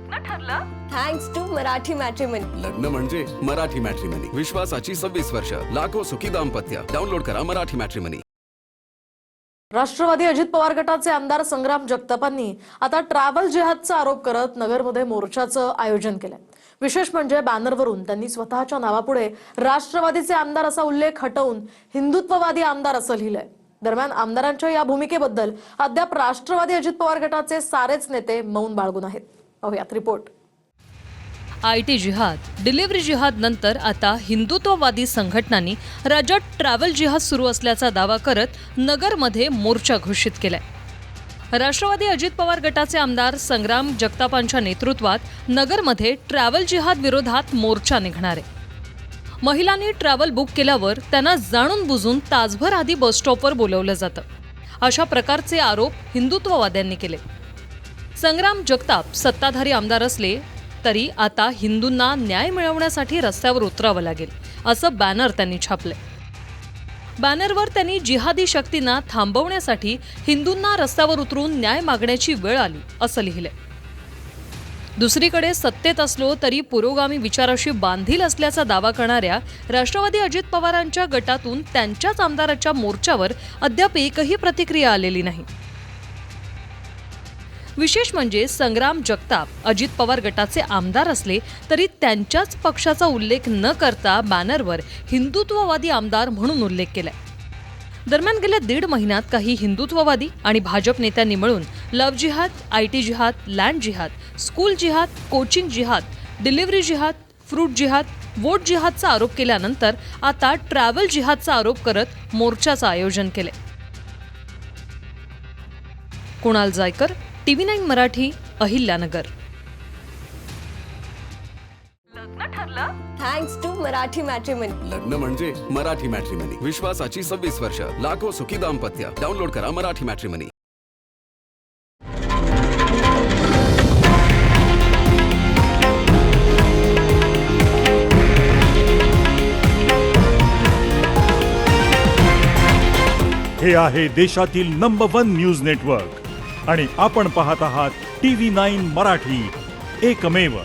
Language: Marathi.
लग्न ठरलं थँक्स टू मराठी मॅट्रिमनी. लग्न म्हणजे मराठी मॅट्रिमनी. विश्वासाची 26 वर्ष. लाखो सुखी दाम्पत्य. डाउनलोड करा मराठी मॅट्रिमनी. राष्ट्रवादी अजित पवार गटाचे आमदार संग्राम जगतापांनी आता ट्रॅव्हल जिहादचा आरोप करत नगरमध्ये मोर्चाचं आयोजन केलंय. विशेष म्हणजे बॅनरवरून त्यांनी स्वतःच्या नावापुढे राष्ट्रवादीचे आमदार असा उल्लेख हटवून हिंदुत्ववादी आमदार असं लिहिलंय. दरम्यान आमदारांच्या या भूमिकेबद्दल अद्याप राष्ट्रवादी अजित पवार गटाचे सारेच नेते मौन बाळगून आहेत. पाहूयात रिपोर्ट. आयटी जिहाद, डिलिव्हरी जिहाद नंतर आता हिंदुत्ववादी संघटनांनी राज्यात ट्रॅव्हल जिहाद सुरू असल्याचा दावा करत नगरमध्ये मोर्चा घोषित केलाय. राष्ट्रवादी अजित पवार गटाचे आमदार संग्राम जगतापांच्या नेतृत्वात नगरमध्ये ट्रॅव्हल जिहाद विरोधात मोर्चा निघणार आहे. महिलांनी ट्रॅव्हल बुक केल्यावर त्यांना जाणून बुजून तासभर आधी बसस्टॉपवर बोलवलं जातं, अशा प्रकारचे आरोप हिंदुत्ववाद्यांनी केले. संग्राम जगताप सत्ताधारी आमदार असले तरी आता हिंदूंना न्याय मिळवण्यासाठी रस्त्यावर उतरावं लागेल असं बॅनर त्यांनी छापले. बॅनरवर त्यांनी जिहादी शक्तींना थांबवण्यासाठी हिंदूंना रस्त्यावर उतरून न्याय मागण्याची वेळ आली असं लिहिलंय. दुसरीकडे सत्तेत असलो तरी पुरोगामी विचाराशी बांधील असल्याचा दावा करणाऱ्या राष्ट्रवादी अजित पवारांच्या गटातून त्यांच्याच आमदाराच्या मोर्चावर अद्याप एकही प्रतिक्रिया आलेली नाही. विशेष म्हणजे संग्राम जगताप अजित पवार गटाचे आमदार असले तरी त्यांच्याच पक्षाचा उल्लेख न करता बॅनरवर हिंदुत्ववादी आमदार म्हणून उल्लेख केलाय. दरम्यान गेल्या 1.5 महिन्यात काही हिंदुत्ववादी आणि भाजप नेत्यांनी मिळून लव्ह जिहाद, आयटी जिहाद, लँड जिहाद, स्कूल जिहाद, कोचिंग जिहाद, डिलिव्हरी जिहाद, फ्रूट जिहाद, वोट जिहादचा आरोप केल्यानंतर आता ट्रॅव्हल जिहादचा आरोप करत मोर्चाचं आयोजन केले. कुणाल जायकर, TV9 मराठी, अहिल्यानगर. लग्न ठरलं थँक्स टू मराठी मॅट्रिमनी. लग्न म्हणजे मराठी मॅट्रिमनी. विश्वासाची 26 वर्ष. लाखो सुखी दाम्पत्य. डाउनलोड करा मराठी मॅट्रिमनी. हे आहे देशातील नंबर 1 न्यूज नेटवर्क आणि आपण पाहत आहात TV9 मराठी, एकमेव.